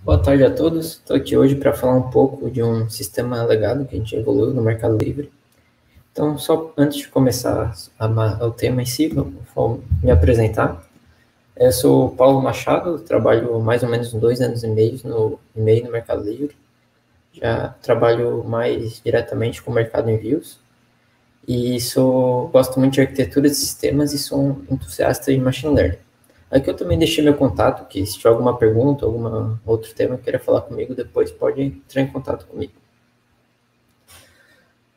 Boa tarde a todos. Estou aqui hoje para falar um pouco de um sistema legado que a gente evoluiu no Mercado Livre. Então, só antes de começar o tema em si, vou me apresentar. Eu sou o Paulo Machado, trabalho mais ou menos 2 anos e meio no Mercado Livre. Já trabalho mais diretamente com o mercado envios e gosto muito de arquitetura de sistemas e sou um entusiasta de machine learning. Aqui eu também deixei meu contato, que se tiver alguma pergunta, algum outro tema que queira falar comigo, depois pode entrar em contato comigo.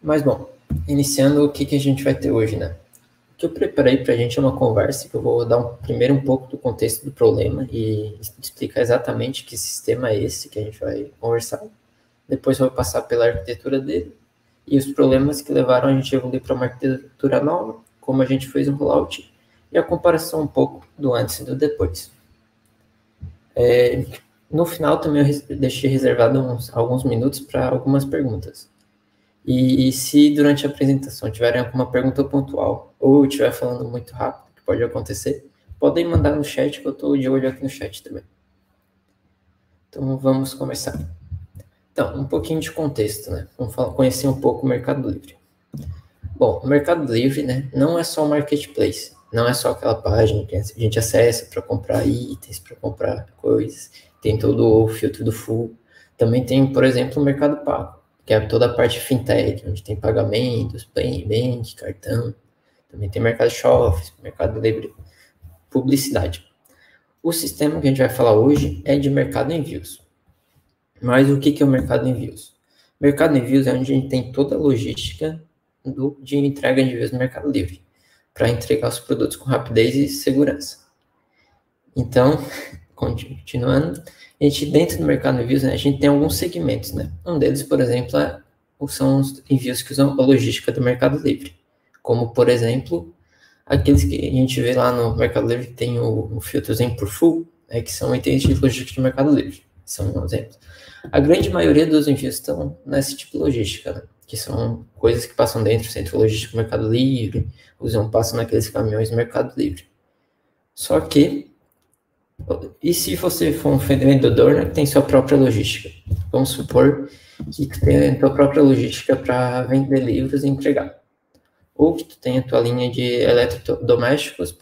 Mas, bom, iniciando, o que a gente vai ter hoje, né? O que eu preparei para a gente é uma conversa que eu vou dar primeiro um pouco do contexto do problema e explicar exatamente que sistema é esse que a gente vai conversar. Depois eu vou passar pela arquitetura dele e os problemas que levaram a gente a evoluir para uma arquitetura nova, como a gente fez o rollout, e a comparação um pouco do antes e do depois. No final também eu deixei reservado alguns minutos para algumas perguntas. E se durante a apresentação tiverem alguma pergunta pontual, ou eu estiver falando muito rápido, que pode acontecer, podem mandar no chat, que eu estou de olho aqui no chat também. Então vamos começar. Então, um pouquinho de contexto, né? Vamos conhecer um pouco o Mercado Livre. Bom, o Mercado Livre, né, não é só um marketplace. Não é só aquela página que a gente acessa para comprar itens, para comprar coisas. Tem todo o filtro do full. Também tem, por exemplo, o Mercado Pago, que é toda a parte fintech, onde tem pagamentos, bank, cartão. Também tem Mercado Shopping, Mercado Livre, publicidade. O sistema que a gente vai falar hoje é de Mercado Envios. Mas o que é o Mercado Envios? Mercado Envios é onde a gente tem toda a logística de entrega de envios no Mercado Livre, para entregar os produtos com rapidez e segurança. Então, continuando, a gente dentro do Mercado Envios, né, a gente tem alguns segmentos, né? Um deles, por exemplo, são os envios que usam a logística do Mercado Livre, como, por exemplo, aqueles que a gente vê lá no Mercado Livre que tem o filtrozinho por full, né, que são itens de logística do Mercado Livre, são um exemplo. A grande maioria dos envios estão nesse tipo de logística, né? Que são coisas que passam dentro do centro logístico do Mercado Livre, passam naqueles caminhões do Mercado Livre. Só que, e se você for um vendedor, né, que tem sua própria logística? Vamos supor que tu tem a tua própria logística para vender livros e entregar. Ou que tu tem a tua linha de eletrodomésticos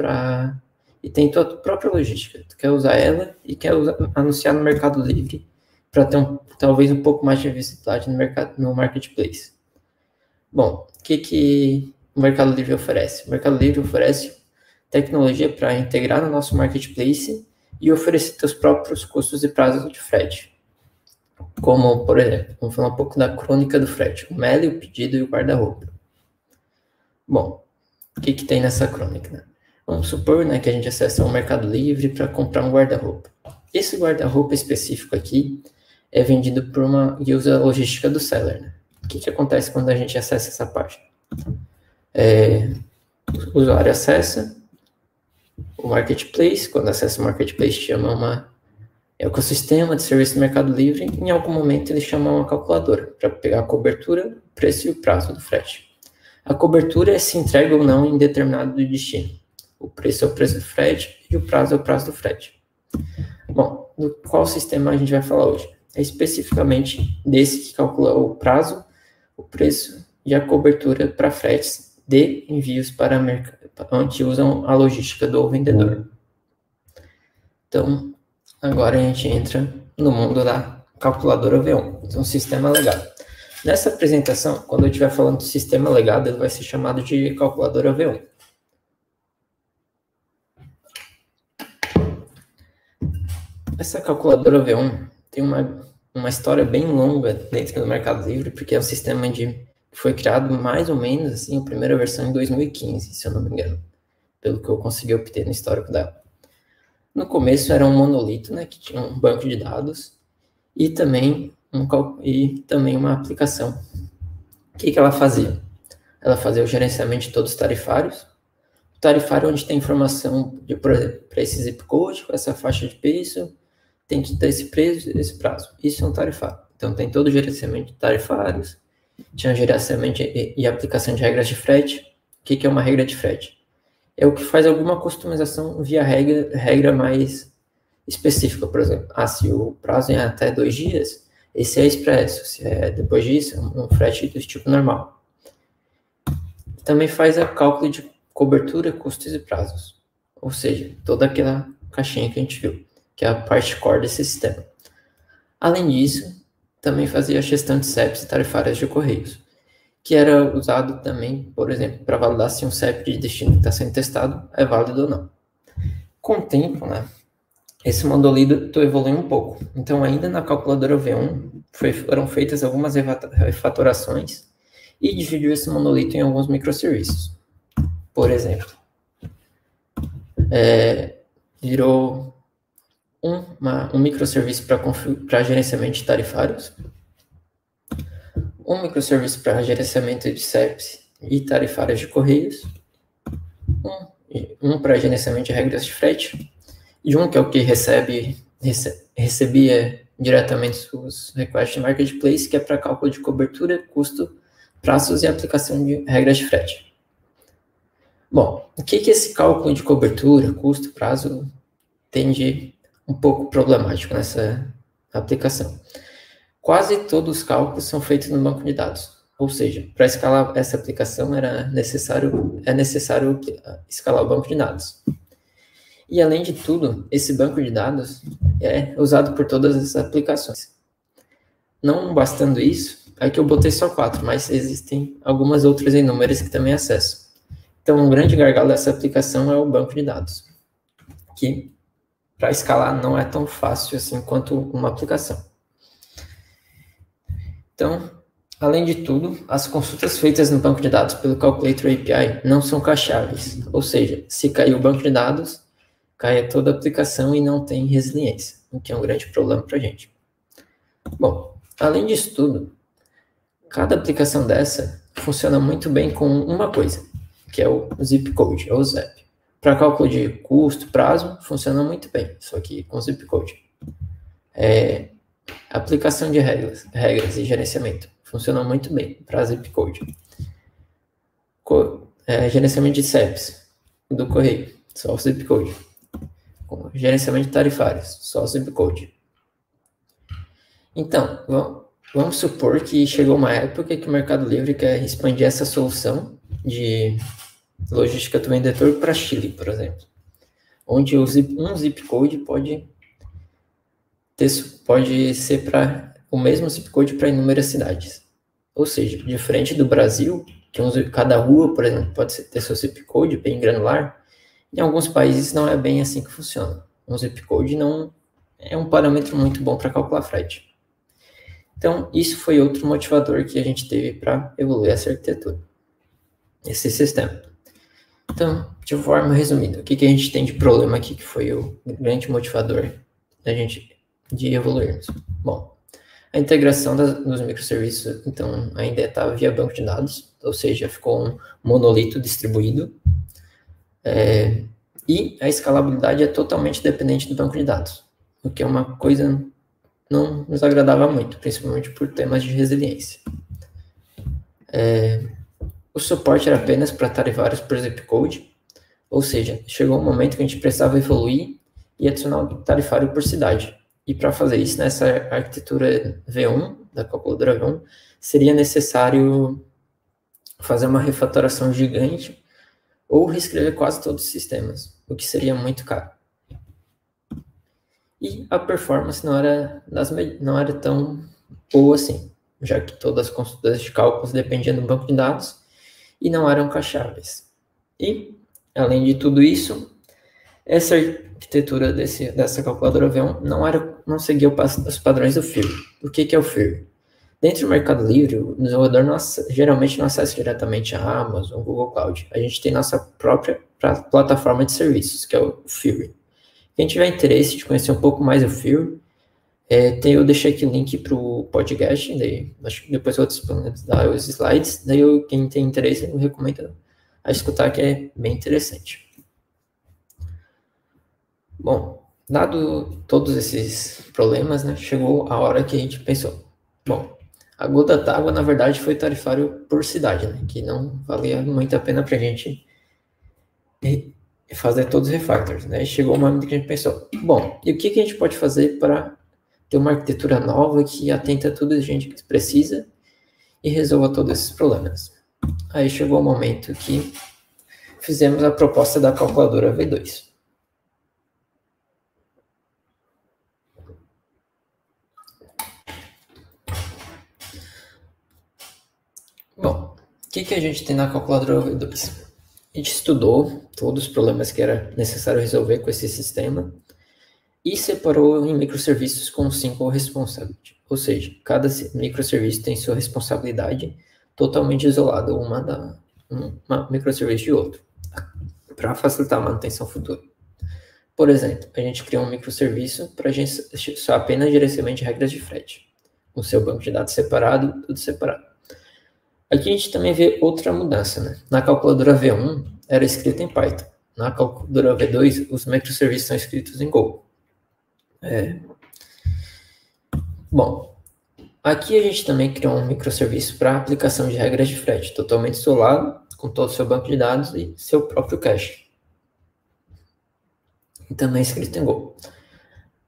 e tem tua própria logística. Tu quer usar ela e quer anunciar no Mercado Livre para ter talvez um pouco mais de visibilidade no marketplace. Bom, o que o Mercado Livre oferece? O Mercado Livre oferece tecnologia para integrar no nosso marketplace e oferecer seus próprios custos e prazos de frete. Como, por exemplo, vamos falar um pouco da crônica do frete, o meli, o pedido e o guarda-roupa. Bom, o que tem nessa crônica, né? Vamos supor, né, que a gente acessa o Mercado Livre para comprar um guarda-roupa. Esse guarda-roupa específico aqui é vendido por e usa a logística do seller, né? O que acontece quando a gente acessa essa página? O usuário acessa o marketplace, quando acessa o marketplace chama um ecossistema de serviço do Mercado Livre, e em algum momento ele chama uma calculadora para pegar a cobertura, o preço e o prazo do frete. A cobertura é se entrega ou não em determinado destino. O preço é o preço do frete e o prazo é o prazo do frete. Bom, do qual sistema a gente vai falar hoje? É especificamente desse que calcula o prazo, o preço e a cobertura para fretes de envios para onde usam a logística do vendedor. Então, agora a gente entra no mundo da calculadora V1, então sistema legado. Nessa apresentação, quando eu estiver falando do sistema legado, ele vai ser chamado de calculadora V1. Essa calculadora V1 tem uma história bem longa dentro do Mercado Livre, porque é um sistema que foi criado mais ou menos, assim, a primeira versão em 2015, se eu não me engano, pelo que eu consegui obter no histórico dela. No começo era um monolito, né, que tinha um banco de dados e também uma aplicação. O que ela fazia? Ela fazia o gerenciamento de todos os tarifários. O tarifário onde tem informação, por exemplo, para esse zip code, com essa faixa de preço, tem que ter esse preço e esse prazo. Isso é um tarifário. Então, tem todo o gerenciamento de tarifários, tinha gerenciamento e aplicação de regras de frete. O que é uma regra de frete? É o que faz alguma customização via regra mais específica, por exemplo, se o prazo é até 2 dias, esse é expresso, se é depois disso, um frete do tipo normal. Também faz o cálculo de cobertura, custos e prazos, ou seja, toda aquela caixinha que a gente viu, que é a parte core desse sistema. Além disso, também fazia a gestão de CEPs e tarifárias de correios, que era usado também, por exemplo, para validar se um CEP de destino que está sendo testado é válido ou não. Com o tempo, né, esse monolito evoluiu um pouco. Então, ainda na calculadora V1, foram feitas algumas refatorações e dividiu esse monolito em alguns microserviços. Por exemplo, virou um microserviço para gerenciamento de tarifários, um microserviço para gerenciamento de CEPs e tarifárias de correios, um para gerenciamento de regras de frete, e um que é o que recebia diretamente os requests de marketplace, que é para cálculo de cobertura, custo, prazos e aplicação de regras de frete. Bom, o que esse cálculo de cobertura, custo, prazo tem de um pouco problemático nessa aplicação? Quase todos os cálculos são feitos no banco de dados, ou seja, para escalar essa aplicação é necessário escalar o banco de dados. E além de tudo, esse banco de dados é usado por todas as aplicações. Não bastando isso, aqui eu botei só 4, mas existem algumas outras inúmeras que também acessam. Então, um grande gargalo dessa aplicação é o banco de dados, que para escalar não é tão fácil assim quanto uma aplicação. Então, além de tudo, as consultas feitas no banco de dados pelo Calculator API não são cacheáveis, ou seja, se cair o banco de dados, cai toda a aplicação e não tem resiliência, o que é um grande problema para a gente. Bom, além disso tudo, cada aplicação dessa funciona muito bem com uma coisa, que é o zip code, ou ZEP. Para cálculo de custo, prazo, funciona muito bem, só que com zip code. Aplicação de regras e gerenciamento funciona muito bem para zip code. Gerenciamento de CEPs do correio, só o zip code. Gerenciamento de tarifários, só o zip code. Então, vamos supor que chegou uma época que o Mercado Livre quer expandir essa solução de logística do vendedor para Chile, por exemplo, onde um zip code pode ser para o mesmo zip code para inúmeras cidades. Ou seja, diferente do Brasil, que cada rua, por exemplo, pode ter seu zip code bem granular, em alguns países não é bem assim que funciona. Um zip code não é um parâmetro muito bom para calcular frete. Então, isso foi outro motivador que a gente teve para evoluir essa arquitetura, esse sistema. Então, de forma resumida, o que a gente tem de problema aqui que foi o grande motivador da gente de evoluirmos? Bom, a integração dos microserviços, então, ainda está via banco de dados, ou seja, ficou um monolito distribuído, e a escalabilidade é totalmente dependente do banco de dados, o que é uma coisa não nos agradava muito, principalmente por temas de resiliência. O suporte era apenas para tarifários por zip code, ou seja, chegou um momento que a gente precisava evoluir e adicionar um tarifário por cidade. E para fazer isso, nessa arquitetura V1, da calculadora V1, seria necessário fazer uma refatoração gigante ou reescrever quase todos os sistemas, o que seria muito caro. E a performance não era tão boa assim, já que todas as consultas de cálculos dependiam do banco de dados e não eram cacheáveis. E, além de tudo isso, essa arquitetura dessa calculadora V1 não seguia os padrões do FIR. O que é o FIR? Dentro do Mercado Livre, o desenvolvedor geralmente não acessa diretamente a Amazon ou Google Cloud. A gente tem nossa própria plataforma de serviços, que é o FIR. Quem tiver interesse de conhecer um pouco mais o FIR, eu deixei aqui o link para o podcast, daí, acho que depois eu vou disponibilizar os slides, daí quem tem interesse eu recomendo a escutar, que é bem interessante. Bom, dado todos esses problemas, né, chegou a hora que a gente pensou, bom, a gota d'água, na verdade, foi tarifário por cidade, né, que não valia muito a pena para a gente fazer todos os refactors, né? E chegou o momento que a gente pensou, bom, e o que a gente pode fazer para ter uma arquitetura nova que atenta a tudo que a gente precisa e resolva todos esses problemas? Aí chegou o momento que fizemos a proposta da calculadora V2. Bom, o que a gente tem na calculadora V2? A gente estudou todos os problemas que era necessário resolver com esse sistema e separou em microserviços com single responsibility. Ou seja, cada microserviço tem sua responsabilidade totalmente isolada uma microserviço de outro, para facilitar a manutenção futura. Por exemplo, a gente criou um microserviço para só apenas gerenciamento de regras de frete, com seu banco de dados separado, tudo separado. Aqui a gente também vê outra mudança, né? Na calculadora V1 era escrita em Python. Na calculadora V2, os microserviços são escritos em Go. Bom, aqui a gente também criou um microserviço para aplicação de regras de frete, totalmente isolado, com todo o seu banco de dados e seu próprio cache. E também escrito em Go.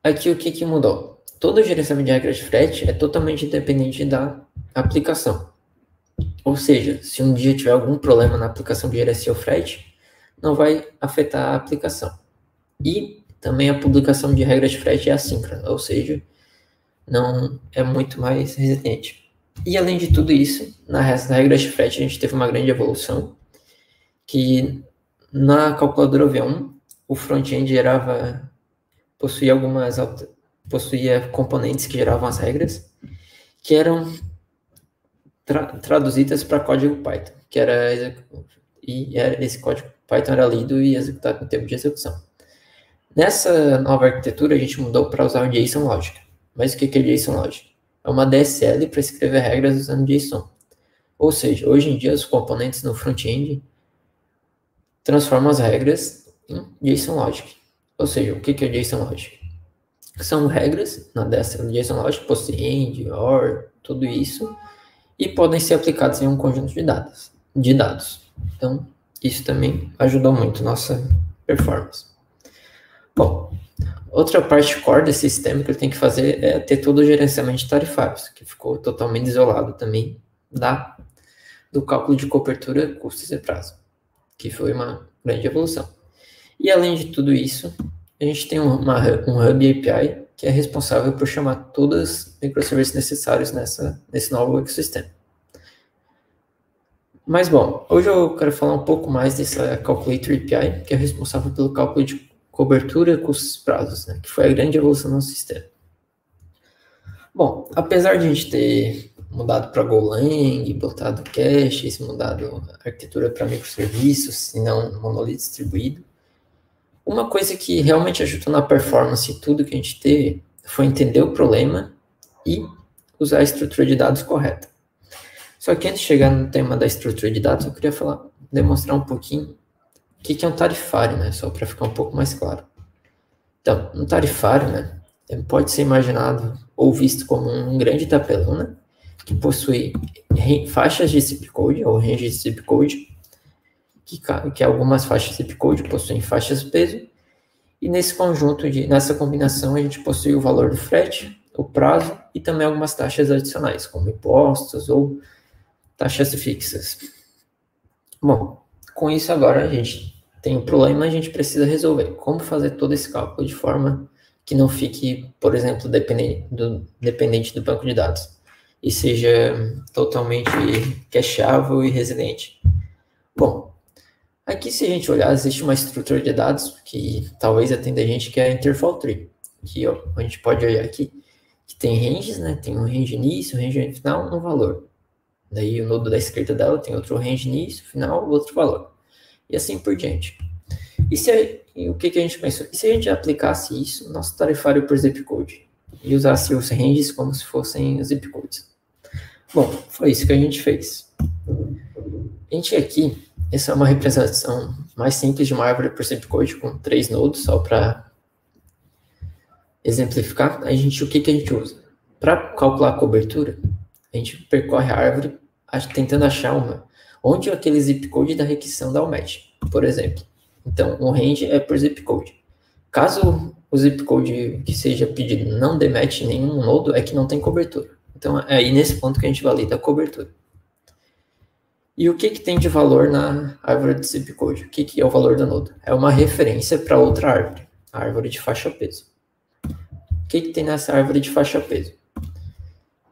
Aqui o que mudou? Todo o gerenciamento de regras de frete é totalmente independente da aplicação. Ou seja, se um dia tiver algum problema na aplicação de gerenciar o frete, não vai afetar a aplicação. E também a publicação de regras de frete é assíncrona, ou seja, não é muito mais resiliente. E além de tudo isso, nas regras de frete a gente teve uma grande evolução, que na calculadora V1, o front-end possuía componentes que geravam as regras, que eram traduzidas para código Python, esse código Python era lido e executado no tempo de execução. Nessa nova arquitetura, a gente mudou para usar o JSON Logic. Mas o que é JSON Logic? É uma DSL para escrever regras usando JSON. Ou seja, hoje em dia, os componentes no front-end transformam as regras em JSON Logic. Ou seja, o que é JSON Logic? São regras na DSL JSON Logic, post-end, OR, tudo isso, e podem ser aplicados em um conjunto de dados. Então, isso também ajudou muito nossa performance. Bom, outra parte core desse sistema que ele tem que fazer é ter todo o gerenciamento de tarifários, que ficou totalmente isolado também do cálculo de cobertura, custos e prazo, que foi uma grande evolução. E além de tudo isso, a gente tem um Hub API que é responsável por chamar todos os microserviços necessários nesse novo ecossistema. Mas, bom, hoje eu quero falar um pouco mais dessa Calculator API, que é responsável pelo cálculo de cobertura, custos e prazos, né, que foi a grande evolução do nosso sistema. Bom, apesar de a gente ter mudado para Golang, botado caches, mudado a arquitetura para microserviços e não monolito distribuído, uma coisa que realmente ajudou na performance e tudo que a gente teve foi entender o problema e usar a estrutura de dados correta. Só que antes de chegar no tema da estrutura de dados, eu queria demonstrar um pouquinho o que é um tarifário, né? Só para ficar um pouco mais claro. Então, um tarifário, né, pode ser imaginado ou visto como um grande tabelão, né, que possui faixas de zip code ou range de zip code, que algumas faixas zip code possuem faixas de peso, e nessa combinação a gente possui o valor do frete, o prazo e também algumas taxas adicionais, como impostos ou taxas fixas. Bom, com isso agora a gente tem um problema, a gente precisa resolver. Como fazer todo esse cálculo de forma que não fique, por exemplo, dependente do banco de dados e seja totalmente cacheável e resiliente. Bom, aqui se a gente olhar, existe uma estrutura de dados que talvez atenda a gente, que é a interval tree. Aqui, ó, a gente pode olhar aqui, que tem ranges, né? Tem um range início, um range final, um valor. Daí o nodo da esquerda dela tem outro range início, final, outro valor. E assim por diante. E o que a gente pensou? E se a gente aplicasse isso no nosso tarifário por zip code? E usasse os ranges como se fossem os zip codes? Bom, foi isso que a gente fez. A gente aqui, essa é uma representação mais simples de uma árvore por zip code, com 3 nodos, só para exemplificar. O que a gente usa? Para calcular a cobertura, a gente percorre a árvore tentando achar onde aquele zip code da requisição dá o match. Por exemplo, Então, o range é por zip code. Caso o zip code que seja pedido não demete nenhum nodo, é que não tem cobertura. Então, é aí nesse ponto que a gente valida a cobertura. E o que tem de valor na árvore de zip code? O que é o valor do nodo? É uma referência para outra árvore, a árvore de faixa peso. O que tem nessa árvore de faixa peso?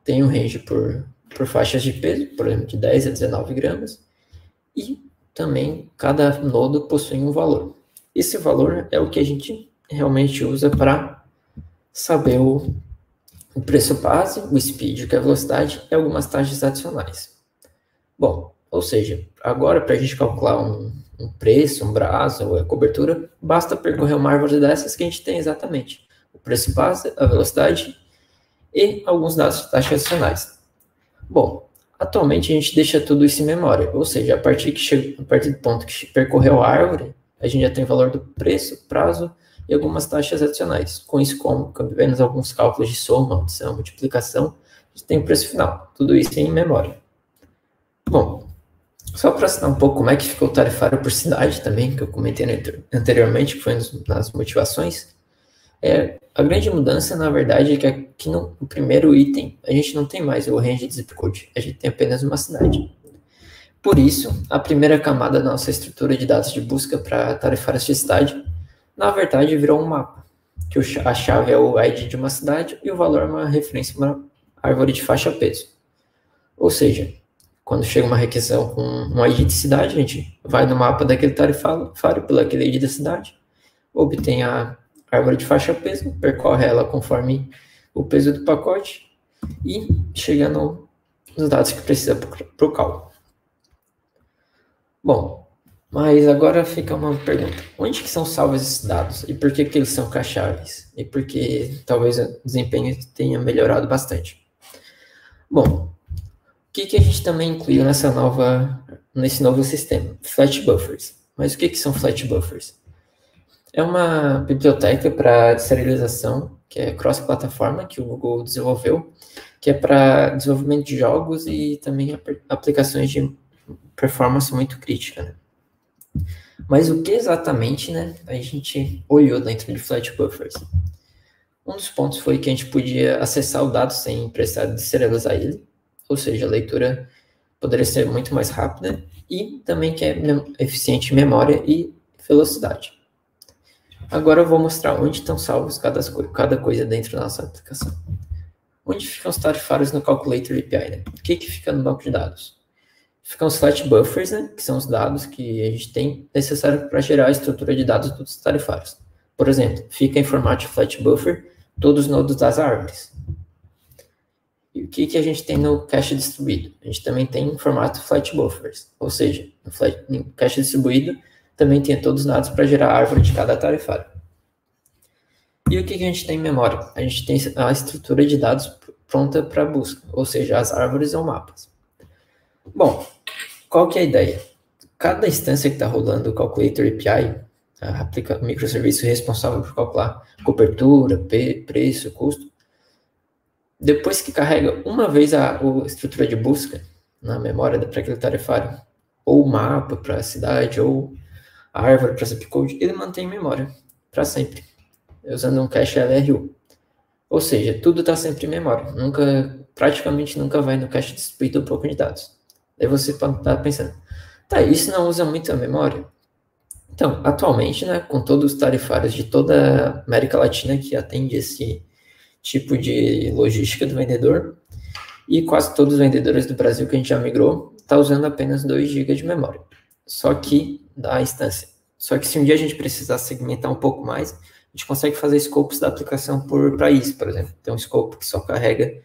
Tem um range por faixas de peso, por exemplo, de 10 a 19 gramas, e também cada nodo possui um valor. Esse valor é o que a gente realmente usa para saber o preço base, o speed, que é a velocidade, e algumas taxas adicionais. Bom, ou seja, agora para a gente calcular um preço, um prazo ou a cobertura, basta percorrer uma árvore dessas que a gente tem exatamente o preço base, a velocidade e alguns dados de taxas adicionais. Bom, atualmente a gente deixa tudo isso em memória, ou seja, a partir do ponto que percorreu a árvore, a gente já tem o valor do preço, prazo e algumas taxas adicionais. Com isso, como apenas alguns cálculos de soma, adição, multiplicação, a gente tem o preço final. Tudo isso em memória. Bom, só para citar um pouco como é que ficou o tarifário por cidade também, que eu comentei anteriormente, que foi nas motivações, a grande mudança, na verdade, é que aqui no primeiro item, a gente não tem mais o range de zip code, a gente tem apenas uma cidade. Por isso, a primeira camada da nossa estrutura de dados de busca para tarifários de cidade, na verdade, virou um mapa, que a chave é o ID de uma cidade e o valor é uma referência a uma árvore de faixa peso. Ou seja, quando chega uma requisição com um ID de cidade, a gente vai no mapa daquele tarifário pelo aquele ID da cidade, obtém a árvore de faixa peso, percorre ela conforme o peso do pacote e chega nos dados que precisa para o cálculo. Bom, mas agora fica uma pergunta. Onde que são salvos esses dados? E por que eles são cacheáveis? E por que talvez o desempenho tenha melhorado bastante? Bom, o que a gente também incluiu nesse novo sistema? Flat buffers. Mas o que são flat buffers? É uma biblioteca para serialização, que é cross-plataforma, que o Google desenvolveu, que é para desenvolvimento de jogos e também aplicações de performance muito crítica, né? Mas o que exatamente, né, a gente olhou dentro de flat buffers? Um dos pontos foi que a gente podia acessar o dado sem precisar deserializar ele, ou seja, a leitura poderia ser muito mais rápida e também que é eficiente em memória e velocidade. Agora eu vou mostrar onde estão salvos cada coisa dentro da nossa aplicação. Onde ficam os tarifários no Calculator API, né? O que fica no banco de dados? Ficam os flat buffers, né? Que são os dados que a gente tem necessário para gerar a estrutura de dados dos tarifários. Por exemplo, fica em formato flat buffer todos os nodos das árvores. E o que a gente tem no cache distribuído? A gente também tem em formato flat buffers, ou seja, no cache distribuído também tem todos os dados para gerar a árvore de cada tarifário. E o que a gente tem em memória? A gente tem a estrutura de dados pronta para busca, ou seja, as árvores ou mapas. Bom, qual que é a ideia? Cada instância que está rolando o Calculator API, o microserviço responsável por calcular cobertura, preço, custo, depois que carrega uma vez a estrutura de busca na memória para aquele tarifário, ou mapa para a cidade, ou a árvore para zip code, ele mantém memória para sempre, usando um cache LRU. Ou seja, tudo está sempre em memória, praticamente nunca vai no cache distribuído para de dados. Daí você pode estar pensando, tá, isso não usa muito a memória? Então, atualmente, né, com todos os tarifários de toda a América Latina que atende esse tipo de logística do vendedor, e quase todos os vendedores do Brasil que a gente já migrou, está usando apenas 2 GB de memória. Só que da instância. Só que se um dia a gente precisar segmentar um pouco mais, a gente consegue fazer scopes da aplicação por país, por exemplo. Tem um scope que só carrega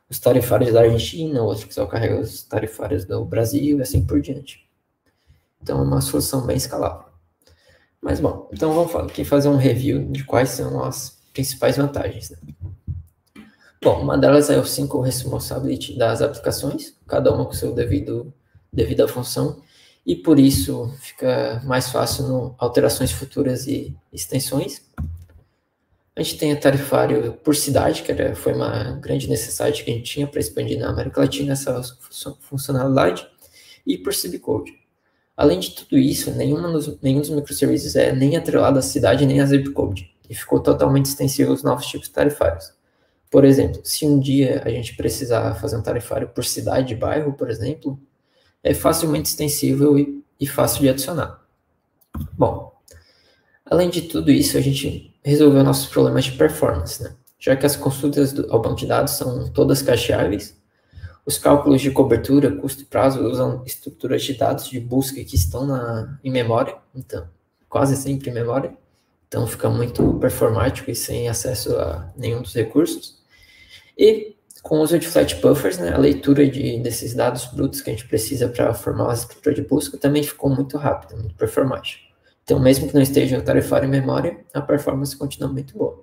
os tarifários da Argentina, outro que só carrega os tarifários do Brasil e assim por diante. Então é uma solução bem escalável. Mas bom, então vamos aqui fazer um review de quais são as principais vantagens, né? Bom, uma delas é o Single Responsibility das aplicações, cada uma com seu devida função, e por isso fica mais fácil no alterações futuras e extensões. A gente tem a tarifário por cidade, que foi uma grande necessidade que a gente tinha para expandir na América Latina essa funcionalidade, e por zip code. Além de tudo isso, nenhum dos microserviços é nem atrelado à cidade nem a zip-code, e ficou totalmente extensível aos novos tipos tarifários. Por exemplo, se um dia a gente precisar fazer um tarifário por cidade e bairro, por exemplo, é facilmente extensível e fácil de adicionar. Bom, além de tudo isso, a gente resolveu nossos problemas de performance, né? Já que as consultas ao banco de dados são todas cacheáveis, os cálculos de cobertura, custo e prazo usam estruturas de dados de busca que estão em memória, então, quase sempre em memória, então fica muito performático e sem acesso a nenhum dos recursos. E com o uso de flat buffers, né, a leitura desses dados brutos que a gente precisa para formar uma estrutura de busca também ficou muito rápida, muito performática. Então, mesmo que não esteja o tarifário em memória, a performance continua muito boa.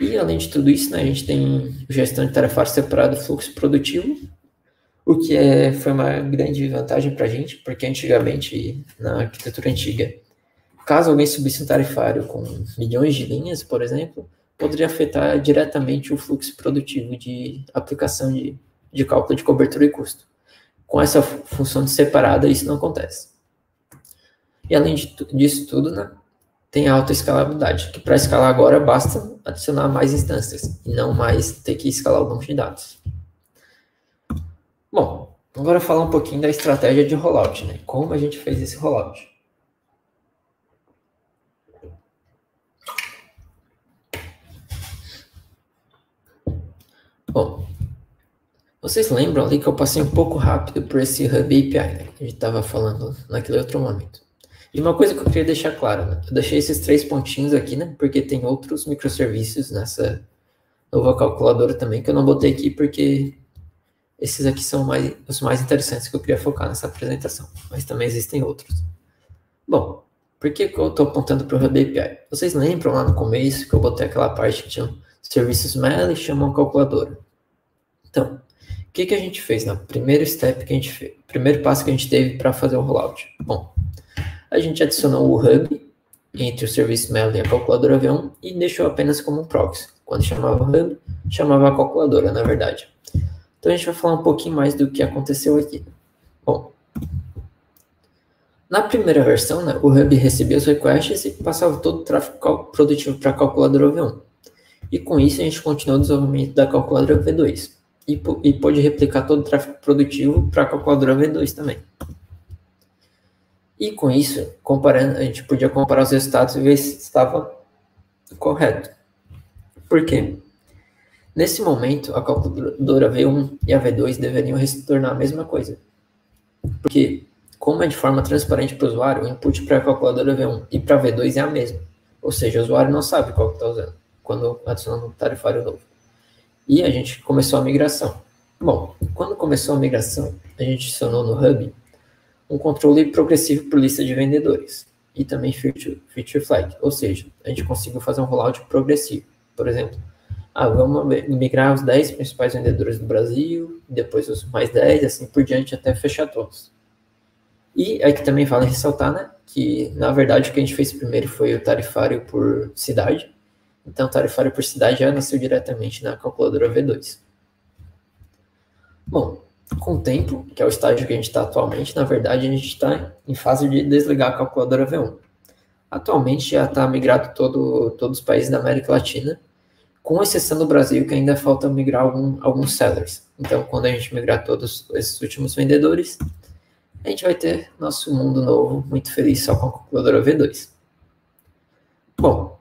E, além de tudo isso, né, a gente tem gestão de tarifário separado do fluxo produtivo, o que foi uma grande vantagem para a gente, porque antigamente, na arquitetura antiga, caso alguém subisse um tarifário com milhões de linhas, por exemplo, poderia afetar diretamente o fluxo produtivo de aplicação de cálculo de cobertura e custo. Com essa função de separada, isso não acontece. E além disso tudo, né, tem a alta escalabilidade, que para escalar agora basta adicionar mais instâncias, e não mais ter que escalar o banco de dados. Bom, agora falar um pouquinho da estratégia de rollout, né? Como a gente fez esse rollout. Bom, vocês lembram ali que eu passei um pouco rápido por esse Hub API, né, que a gente estava falando naquele outro momento. E uma coisa que eu queria deixar claro, né? Eu deixei esses 3 pontinhos aqui, né? Porque tem outros microserviços nessa nova calculadora também que eu não botei aqui porque esses aqui são os mais interessantes que eu queria focar nessa apresentação. Mas também existem outros. Bom, por que eu estou apontando para o Hub API? Vocês lembram lá no começo que eu botei aquela parte que tinha serviços MEL e chamam calculadora? Então, o que a gente fez no primeiro step que a gente fez? Primeiro passo que a gente teve para fazer o rollout? Bom, a gente adicionou o Hub entre o serviço MEL e a calculadora V1 e deixou apenas como um proxy. Quando chamava o Hub, chamava a calculadora, na verdade. Então a gente vai falar um pouquinho mais do que aconteceu aqui. Bom, na primeira versão, né, o Hub recebia os requests e passava todo o tráfego produtivo para a calculadora V1. E com isso a gente continuou o desenvolvimento da calculadora V2 e pôde replicar todo o tráfego produtivo para a calculadora V2 também. E com isso, a gente podia comparar os resultados e ver se estava correto. Por quê? Nesse momento, a calculadora V1 e a V2 deveriam retornar a mesma coisa. Porque, como é de forma transparente para o usuário, o input para a calculadora V1 e para a V2 é a mesma. Ou seja, o usuário não sabe qual que está usando quando adiciona um tarifário novo. E a gente começou a migração. Bom, quando começou a migração, a gente adicionou no Hub um controle progressivo por lista de vendedores e também feature flag, ou seja, a gente conseguiu fazer um rollout progressivo. Por exemplo, vamos migrar os 10 principais vendedores do Brasil, depois os mais 10, assim por diante, até fechar todos. E aqui também vale ressaltar, né, que na verdade o que a gente fez primeiro foi o tarifário por cidade. Então, o tarifário por cidade já nasceu diretamente na calculadora V2. Bom, com o tempo, que é o estágio que a gente está atualmente, na verdade, a gente está em fase de desligar a calculadora V1. Atualmente já está migrado todos os países da América Latina, com exceção do Brasil, que ainda falta migrar alguns sellers. Então, quando a gente migrar todos esses últimos vendedores, a gente vai ter nosso mundo novo, muito feliz só com a calculadora V2. Bom,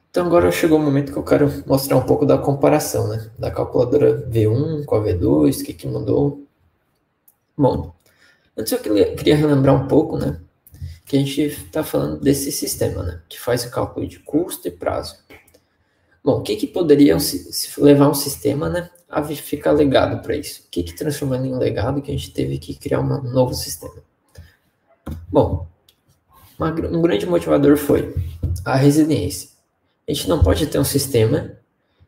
então agora chegou o momento que eu quero mostrar um pouco da comparação, né? Da calculadora V1 com a V2, o que mudou. Bom, antes eu queria relembrar um pouco, né? Que a gente está falando desse sistema, né? Que faz o cálculo de custo e prazo. Bom, o que poderia levar um sistema, né, a ficar legado para isso? O que transformou em um legado que a gente teve que criar um novo sistema? Bom, um grande motivador foi a resiliência. A gente não pode ter um sistema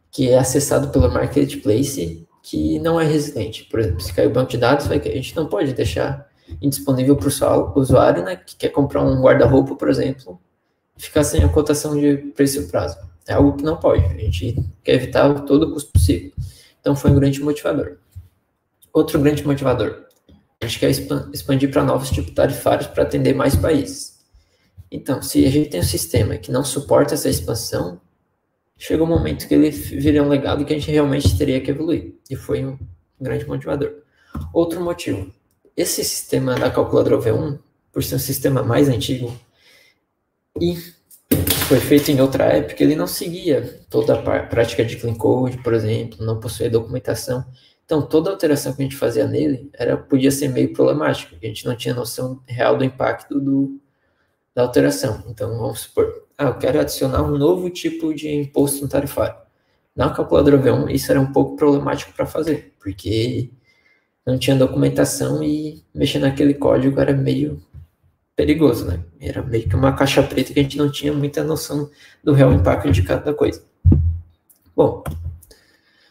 que é acessado pelo marketplace que não é resiliente. Por exemplo, se cair o banco de dados, a gente não pode deixar indisponível para o usuário, né, que quer comprar um guarda-roupa, por exemplo, e ficar sem a cotação de preço e prazo. É algo que não pode. A gente quer evitar todo o custo possível. Então, foi um grande motivador. Outro grande motivador, A gente quer expandir para novos tipos tarifários para atender mais países. Então, se a gente tem um sistema que não suporta essa expansão, chega um momento que ele vira um legado que a gente realmente teria que evoluir. E foi um grande motivador. Outro motivo. Esse sistema da calculadora V1, por ser um sistema mais antigo e foi feito em outra época, ele não seguia toda a prática de clean code, por exemplo, não possuía documentação. Então, toda alteração que a gente fazia nele podia ser meio problemática, porque a gente não tinha noção real do impacto da alteração. Então, vamos supor, eu quero adicionar um novo tipo de imposto no tarifário. Na calculadora V1, isso era um pouco problemático para fazer, porque não tinha documentação e mexer naquele código era meio perigoso, né? Era meio que uma caixa preta que a gente não tinha muita noção do real impacto de cada coisa. Bom,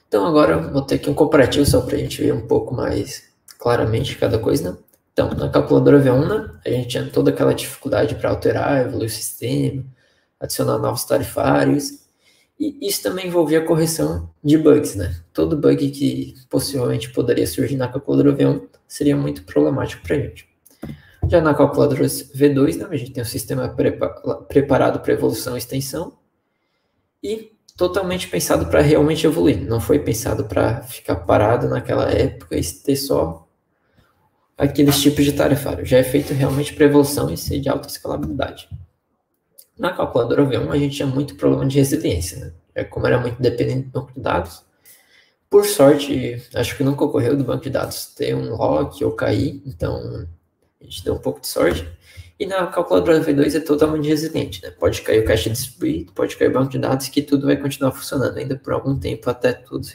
então agora eu vou ter aqui um comparativo só para a gente ver um pouco mais claramente cada coisa, né? Então, na calculadora V1, né, a gente tinha toda aquela dificuldade para alterar, evoluir o sistema, adicionar novos tarifários, e isso também envolvia a correção de bugs, né? Todo bug que possivelmente poderia surgir na calculadora V1 seria muito problemático para a gente. Já na calculadora V2, né, a gente tem um sistema preparado para evolução e extensão e totalmente pensado para realmente evoluir. Não foi pensado para ficar parado naquela época e ter só aqueles tipos de tarifário. Já é feito realmente para evolução e ser de alta escalabilidade. Na calculadora V1, a gente tinha muito problema de resiliência, né? Como era muito dependente do banco de dados. Por sorte, acho que nunca ocorreu do banco de dados ter um lock ou cair, então a gente deu um pouco de sorte. E na calculadora V2 é totalmente resiliente, né? Pode cair o cache distribuído, pode cair o banco de dados, que tudo vai continuar funcionando ainda por algum tempo até todos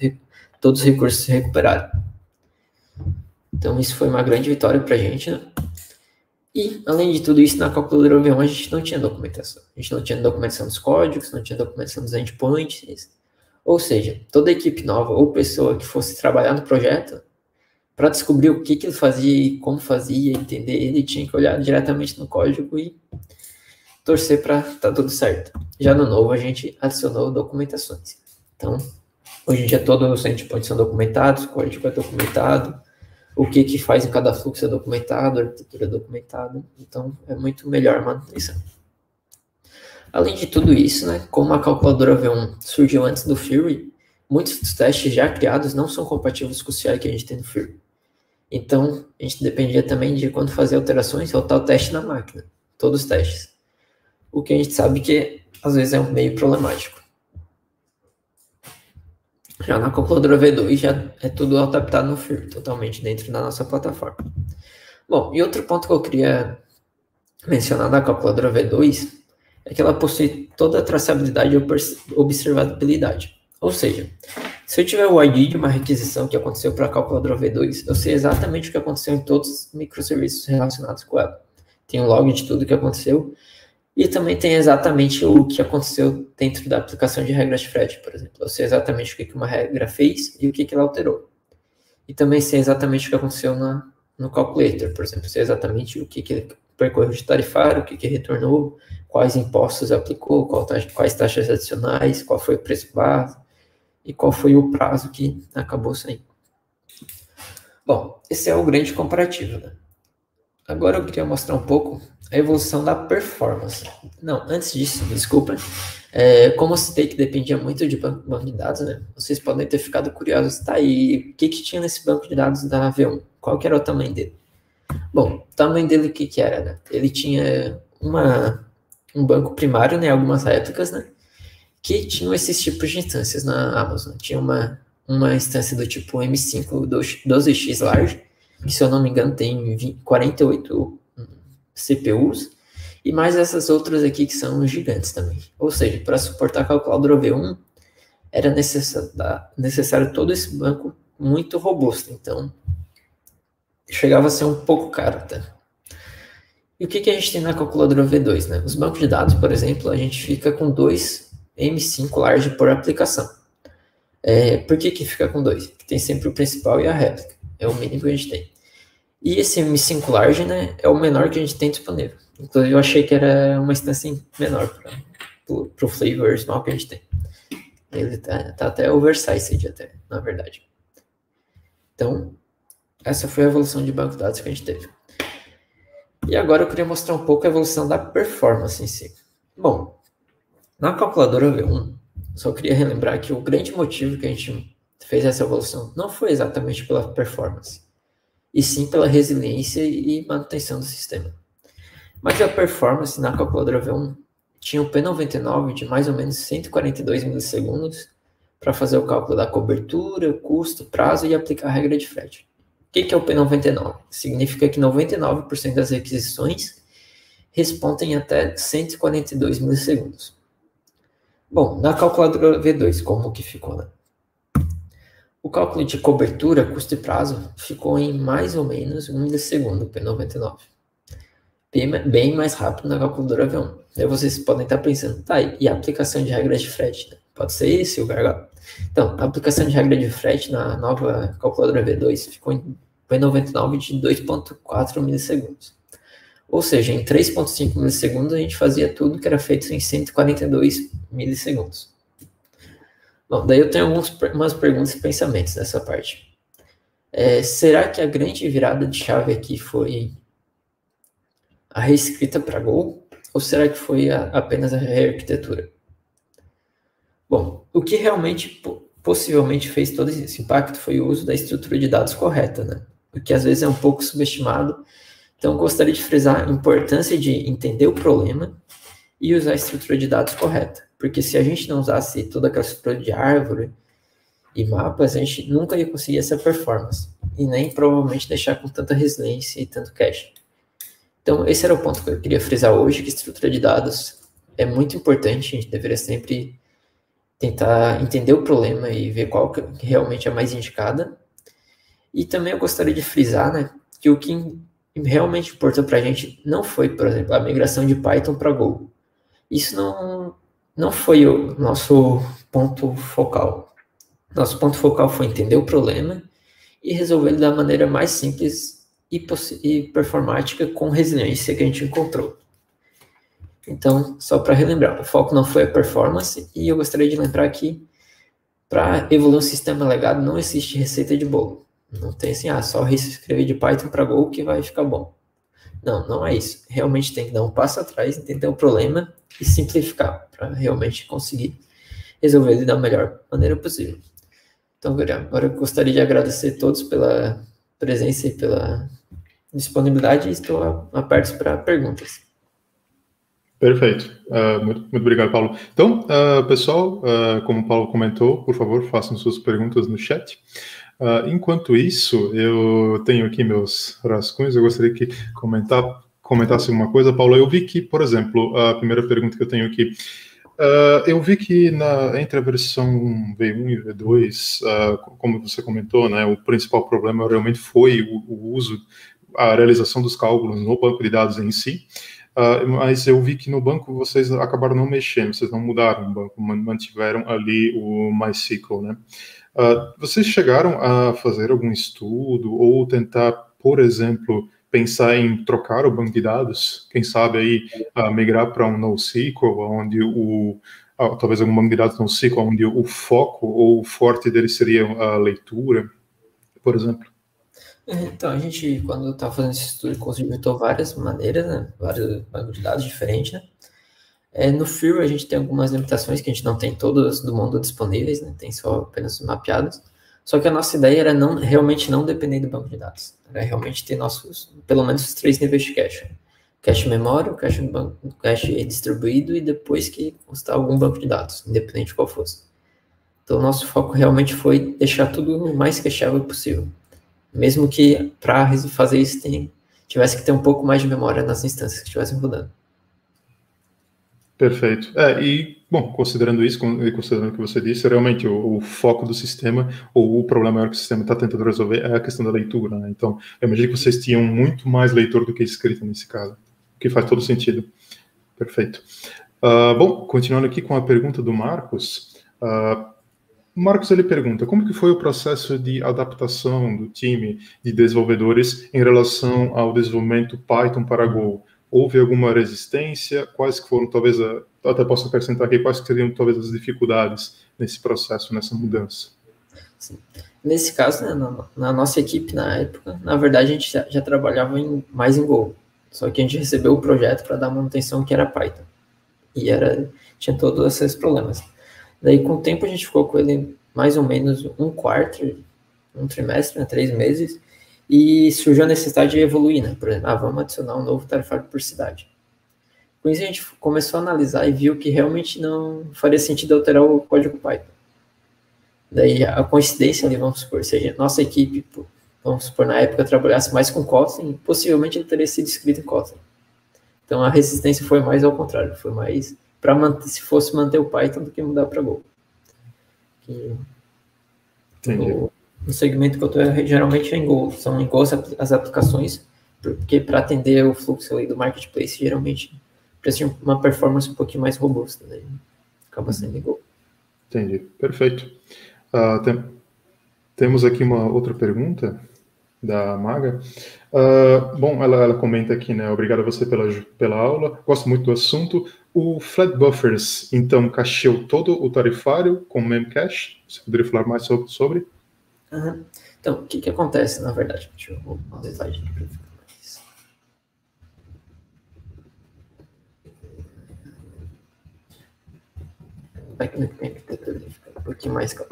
os recursos se recuperarem. Então isso foi uma grande vitória para a gente, né? E, além de tudo isso, na calculadora V1 a gente não tinha documentação. A gente não tinha documentação dos códigos, não tinha documentação dos endpoints. Ou seja, toda equipe nova ou pessoa que fosse trabalhar no projeto, para descobrir o que ele fazia e como fazia, entender ele, tinha que olhar diretamente no código e torcer para tá tudo certo. Já no novo, a gente adicionou documentações. Então, hoje em dia, todos os endpoints são documentados, o código é documentado, o que faz em cada fluxo é documentado, a arquitetura é documentada, então é muito melhor a manutenção. Além de tudo isso, né, como a calculadora V1 surgiu antes do Fury, muitos dos testes já criados não são compatíveis com o CI que a gente tem no Fury. Então, a gente dependia também de quando fazer alterações, soltar o teste na máquina, todos os testes. O que a gente sabe que às vezes é um meio problemático. Já na calculadora V2 já é tudo adaptado no Fury, totalmente dentro da nossa plataforma. Bom, e outro ponto que eu queria mencionar da calculadora V2 é que ela possui toda a traçabilidade e observabilidade. Ou seja, se eu tiver o ID de uma requisição que aconteceu para a calculadora V2, eu sei exatamente o que aconteceu em todos os microserviços relacionados com ela. Tem um log de tudo que aconteceu e também tem exatamente o que aconteceu dentro da aplicação de regras de thread, por exemplo. Eu sei exatamente o que uma regra fez e o que ela alterou. E também sei exatamente o que aconteceu no calculator, por exemplo. Sei exatamente o que ele percorreu de tarifário, o que retornou, quais impostos aplicou, quais taxas adicionais, qual foi o preço base e qual foi o prazo que acabou saindo. Bom, esse é o grande comparativo, né? Agora eu queria mostrar um pouco a evolução da performance. Não, antes disso, desculpa. Como eu citei que dependia muito de banco de dados, né? Vocês podem ter ficado curiosos, tá? E o que tinha nesse banco de dados da V1? Qual que era o tamanho dele? Bom, o tamanho dele, o que era, né? Ele tinha um banco primário, né? Algumas réplicas, né? Que tinham esses tipos de instâncias na Amazon. Tinha uma instância do tipo M5 12x large, que, se eu não me engano, tem 48 CPUs, e mais essas outras aqui que são gigantes também. Ou seja, para suportar a calculadora V1, era necessário todo esse banco muito robusto, então chegava a ser um pouco caro até. E o que a gente tem na calculadora V2, né? Os bancos de dados, por exemplo, a gente fica com 2 M5 large por aplicação. Por que fica com 2? Porque tem sempre o principal e a réplica. É o mínimo que a gente tem. E esse M5 large, né, é o menor que a gente tem disponível. Inclusive, eu achei que era uma instância menor para o flavor small que a gente tem. Ele tá até oversized, até, na verdade. Então, essa foi a evolução de banco de dados que a gente teve. E agora eu queria mostrar um pouco a evolução da performance em si. Bom, na calculadora V1, só queria relembrar que o grande motivo que a gente fez essa evolução não foi exatamente pela performance, e sim pela resiliência e manutenção do sistema. Mas a performance na calculadora V1 tinha um P99 de mais ou menos 142 milissegundos para fazer o cálculo da cobertura, custo, prazo e aplicar a regra de frete. O que é o P99? Significa que 99% das requisições respondem até 142 milissegundos. Bom, na calculadora V2, como que ficou, né? O cálculo de cobertura, custo e prazo ficou em mais ou menos 1 milissegundo, P99. Bem mais rápido na calculadora V1. Aí vocês podem estar pensando, tá, e a aplicação de regras de frete? Né? Pode ser esse o gargalo? Então, a aplicação de regra de frete na nova calculadora V2 ficou em P99 de 2,4 milissegundos. Ou seja, em 3,5 milissegundos a gente fazia tudo que era feito em 142 milissegundos. Bom, daí eu tenho umas perguntas e pensamentos nessa parte. Será que a grande virada de chave aqui foi a reescrita para Go? Ou será que foi apenas a rearquitetura? Bom, o que realmente possivelmente fez todo esse impacto foi o uso da estrutura de dados correta, né? O que às vezes é um pouco subestimado. Então, eu gostaria de frisar a importância de entender o problema e usar a estrutura de dados correta. Porque se a gente não usasse toda aquela estrutura de árvore e mapas, a gente nunca ia conseguir essa performance. E nem provavelmente deixar com tanta resiliência e tanto cache. Então, esse era o ponto que eu queria frisar hoje, que a estrutura de dados é muito importante. A gente deveria sempre tentar entender o problema e ver qual que realmente é a mais indicada. E também eu gostaria de frisar, né, que o que realmente importou para a gente não foi, por exemplo, a migração de Python para Go. Isso não foi o nosso ponto focal. Nosso ponto focal foi entender o problema e resolver ele da maneira mais simples e performática com resiliência que a gente encontrou. Então, só para relembrar, o foco não foi a performance e eu gostaria de lembrar que para evoluir um sistema legado não existe receita de bolo. Não tem assim, só reescrever de Python para Go que vai ficar bom. Não é isso. Realmente tem que dar um passo atrás, entender o problema e simplificar para realmente conseguir resolver ele da melhor maneira possível. Então, agora eu gostaria de agradecer a todos pela presença e pela disponibilidade e estou aberto para perguntas. Perfeito. Muito obrigado, Paulo. Então, pessoal, como o Paulo comentou, por favor, façam suas perguntas no chat. Enquanto isso, eu tenho aqui meus rascunhos, eu gostaria que comentasse uma coisa. Paulo, eu vi que, por exemplo, a primeira pergunta que eu tenho aqui, eu vi que entre a versão V1 e V2, como você comentou, né, o principal problema realmente foi o uso, a realização dos cálculos no banco de dados em si. Mas eu vi que no banco vocês acabaram não mexendo, vocês não mudaram o banco, mantiveram ali o MySQL, né? Vocês chegaram a fazer algum estudo ou tentar, por exemplo, pensar em trocar o banco de dados? Quem sabe aí migrar para um NoSQL, onde talvez algum banco de dados NoSQL, onde o foco ou o forte dele seria a leitura, por exemplo? Então, a gente, quando estava fazendo esse estudo, consultou várias maneiras, né? Vários bancos de dados diferentes, né? No Fury a gente tem algumas limitações que a gente não tem todas do mundo disponíveis, né? Tem só apenas mapeados. Só que a nossa ideia era realmente não depender do banco de dados. Era realmente ter pelo menos os 3 níveis de cache. Cache memória, cache distribuído e depois que constar algum banco de dados, independente de qual fosse. Então, o nosso foco realmente foi deixar tudo o mais cacheável possível. Mesmo que para fazer isso tivesse que ter um pouco mais de memória nas instâncias que estivessem rodando. Perfeito. Bom, considerando isso, e considerando o que você disse, realmente o foco do sistema, ou o problema maior que o sistema está tentando resolver é a questão da leitura, né? Então, eu imagino que vocês tinham muito mais leitor do que escrita nesse caso, o que faz todo sentido. Perfeito. Bom, continuando aqui com a pergunta do Marcos, o Marcos, ele pergunta, como que foi o processo de adaptação do time de desenvolvedores em relação ao desenvolvimento Python para Go? Houve alguma resistência? Quais que foram, talvez, até posso acrescentar aqui, quais que seriam talvez as dificuldades nesse processo, nessa mudança? Sim. Nesse caso, né, na nossa equipe, na época, na verdade, a gente já trabalhava mais em Go. Só que a gente recebeu o projeto para dar manutenção que era Python. E tinha todos esses problemas. Daí, com o tempo, a gente ficou com ele mais ou menos um trimestre, né, 3 meses, e surgiu a necessidade de evoluir, né? Por exemplo, vamos adicionar um novo tarifário por cidade. Com isso, a gente começou a analisar e viu que realmente não faria sentido alterar o código Python. Daí, a coincidência ali, vamos supor, se a nossa equipe, vamos supor, na época, trabalhasse mais com Kotlin, possivelmente ele teria sido escrito em Kotlin. Então, a resistência foi mais ao contrário, foi mais para se fosse manter o Python do que mudar para Go. No segmento que eu estou, geralmente é em Go, são em Go as aplicações, porque para atender o fluxo ali do marketplace, geralmente precisa de uma performance um pouquinho mais robusta, né? Acaba sendo em Go. Entendi, perfeito. Temos aqui uma outra pergunta da Maga. Bom, ela comenta aqui, né? Obrigado a você pela aula. Gosto muito do assunto. O Flat Buffers, então, cacheou todo o tarifário com Memcache? Você poderia falar mais sobre? Então, o que acontece, na verdade? Deixa eu voltar um slide aqui para ficar mais. Aqui no fica um pouquinho mais claro.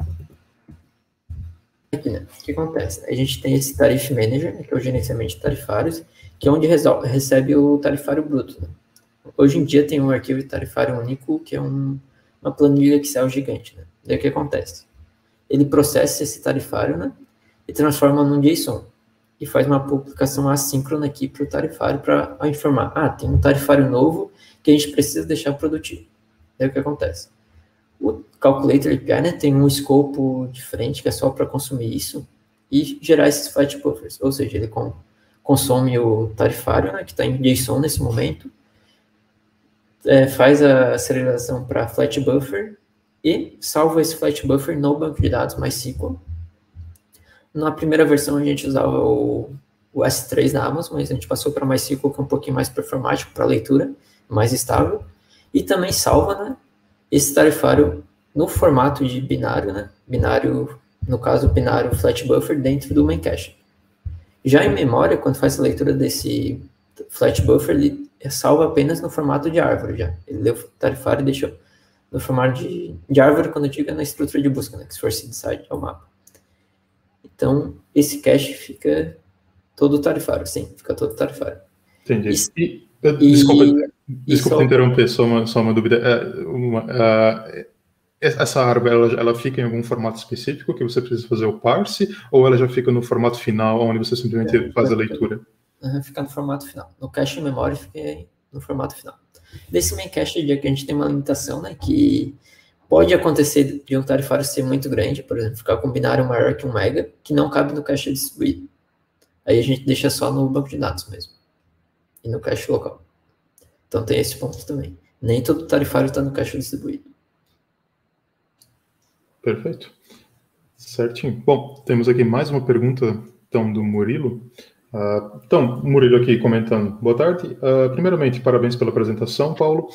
Aqui, né? O que acontece? A gente tem esse Tariff Manager, que é o gerenciamento de tarifários, que é onde recebe o tarifário bruto. Né? Hoje em dia tem um arquivo de tarifário único, que é uma planilha Excel gigante. Né? Daí o que acontece? Ele processa esse tarifário, né? E transforma num JSON. E faz uma publicação assíncrona aqui para o tarifário para informar. Tem um tarifário novo que a gente precisa deixar produtivo. Daí o que acontece? O Calculator API, né, tem um escopo diferente que é só para consumir isso e gerar esses flat buffers. Ou seja, ele consome o tarifário, né, que está em JSON nesse momento, faz a serialização para flat buffer e salva esse flat buffer no banco de dados MySQL. Na primeira versão a gente usava o S3 da Amazon, mas a gente passou para MySQL, que é um pouquinho mais performático para leitura, mais estável, e também salva, né, esse tarifário no formato de binário, né, no caso, binário flat buffer dentro do Memcache. Já em memória, quando faz a leitura desse flat buffer, ele salva apenas no formato de árvore, já. Ele leu o tarifário e deixou no formato de árvore, quando eu digo na estrutura de busca, né, que se for seed-side é o mapa. Então, esse cache fica todo tarifário, sim, fica todo tarifário. Entendi. Desculpa interromper, só uma dúvida. Essa árvore, ela fica em algum formato específico que você precisa fazer o parse, ou ela já fica no formato final, onde você simplesmente faz a leitura? Fica no formato final. No cache de memória fica no formato final. Desse Memcache, que a gente tem uma limitação, né, que pode acontecer de um tarifário ser muito grande, por exemplo, ficar com um binário maior que 1 mega, que não cabe no cache distribuído. Aí a gente deixa só no banco de dados mesmo. E no cache local. Então tem esse ponto também. Nem todo tarifário está no cache distribuído. Perfeito. Certinho. Bom, temos aqui mais uma pergunta, então, do Murilo. Então, Murilo aqui comentando. Boa tarde. Primeiramente, parabéns pela apresentação, Paulo.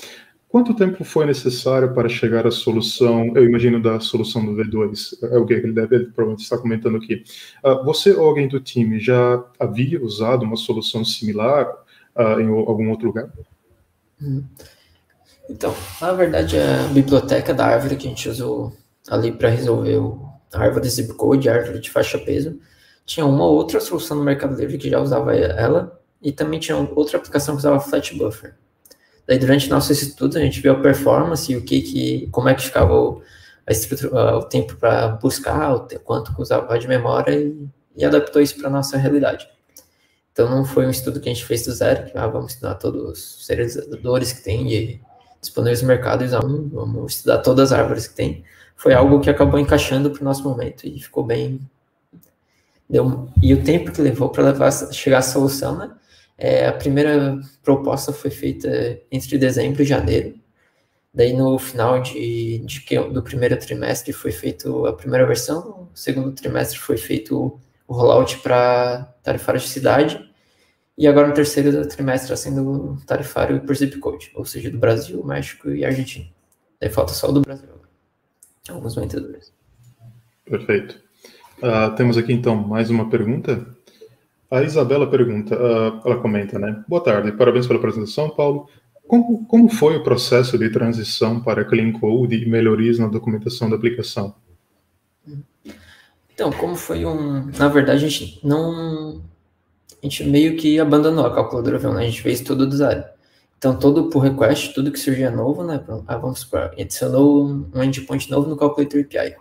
Quanto tempo foi necessário para chegar à solução, eu imagino, da solução do V2? É o que ele provavelmente está comentando aqui. Você ou alguém do time já havia usado uma solução similar em algum outro lugar? Então, na verdade, a biblioteca da árvore que a gente usou ali para resolver a árvore de zip code, a árvore de faixa peso, tinha uma outra solução no Mercado Livre que já usava ela, e também tinha outra aplicação que usava Flat Buffer. Daí, durante nossos estudos, a gente viu a performance e como é que ficava a estrutura, o tempo para buscar, quanto usava de memória, e adaptou isso para a nossa realidade. Então, não foi um estudo que a gente fez do zero, que vamos estudar todos os serializadores que tem disponíveis no mercado e vamos estudar todas as árvores que tem. Foi algo que acabou encaixando para o nosso momento e ficou bem... E o tempo que levou para chegar à solução, né? A primeira proposta foi feita entre dezembro e janeiro. Daí, no final do primeiro trimestre, foi feita a primeira versão. No segundo trimestre, foi feito o rollout para tarifário de cidade. E agora, no terceiro trimestre, está sendo tarifário por zip code, ou seja, do Brasil, México e Argentina. Daí falta só o do Brasil. Alguns vendedores. Perfeito. Temos aqui, então, mais uma pergunta. A Isabela pergunta, ela comenta, né? Boa tarde, parabéns pela apresentação, Paulo. Como foi o processo de transição para Clean Code e melhorias na documentação da aplicação? Então, como foi na verdade, a gente não... A gente meio que abandonou a calculadora View, né? A gente fez tudo do zero. Então, todo pull request, tudo que surgia novo, né? Vamos supor, adicionou um endpoint novo no Calculator API.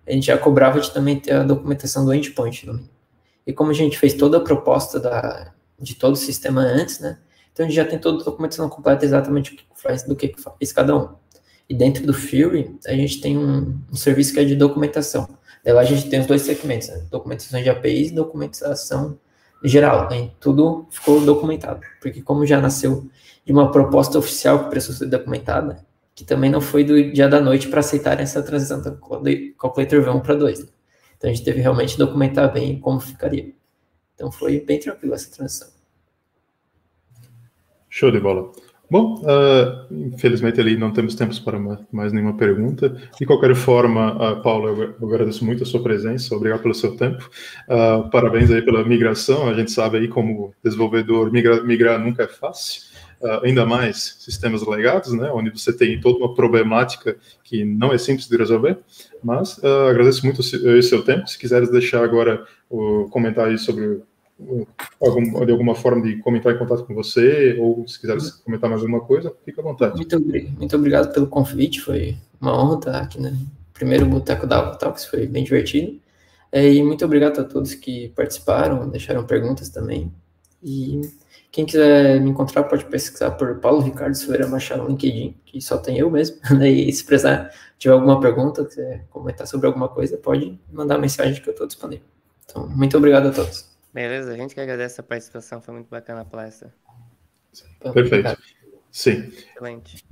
A gente já cobrava de também ter a documentação do endpoint também. E como a gente fez toda a proposta de todo o sistema antes, né? Então a gente já tem toda a documentação completa exatamente o que faz, do que faz cada um. E dentro do Fury, a gente tem um serviço que é de documentação. Daí lá a gente tem os dois segmentos, né? Documentação de APIs e documentação geral. Né? Tudo ficou documentado. Porque como já nasceu de uma proposta oficial que precisou ser documentada, que também não foi do dia da noite para aceitarem essa transição do Calculator V1 para 2. Né? Então a gente teve realmente que documentar bem como ficaria. Então foi bem tranquilo essa transição. Show de bola. Bom, infelizmente ali não temos tempo para mais nenhuma pergunta. De qualquer forma, Paulo, eu agradeço muito a sua presença, obrigado pelo seu tempo. Parabéns aí pela migração. A gente sabe aí como desenvolvedor migrar nunca é fácil. Ainda mais sistemas legados, né, onde você tem toda uma problemática que não é simples de resolver, mas agradeço muito o seu tempo. Se quiseres deixar agora o comentário sobre de alguma forma de comentar em contato com você, ou se quiseres comentar mais alguma coisa, fica à vontade. Muito obrigado pelo convite, foi uma honra estar aqui no primeiro Boteco da Talks, foi bem divertido. E muito obrigado a todos que participaram, deixaram perguntas também. E quem quiser me encontrar pode pesquisar por Paulo Ricardo Silveira Machado no LinkedIn, que só tem eu mesmo. E se precisar, tiver alguma pergunta, quiser comentar sobre alguma coisa, pode mandar mensagem que eu estou disponível. Então, muito obrigado a todos. Beleza, a gente que agradece a participação, foi muito bacana a palestra. Perfeito. Sim. Excelente.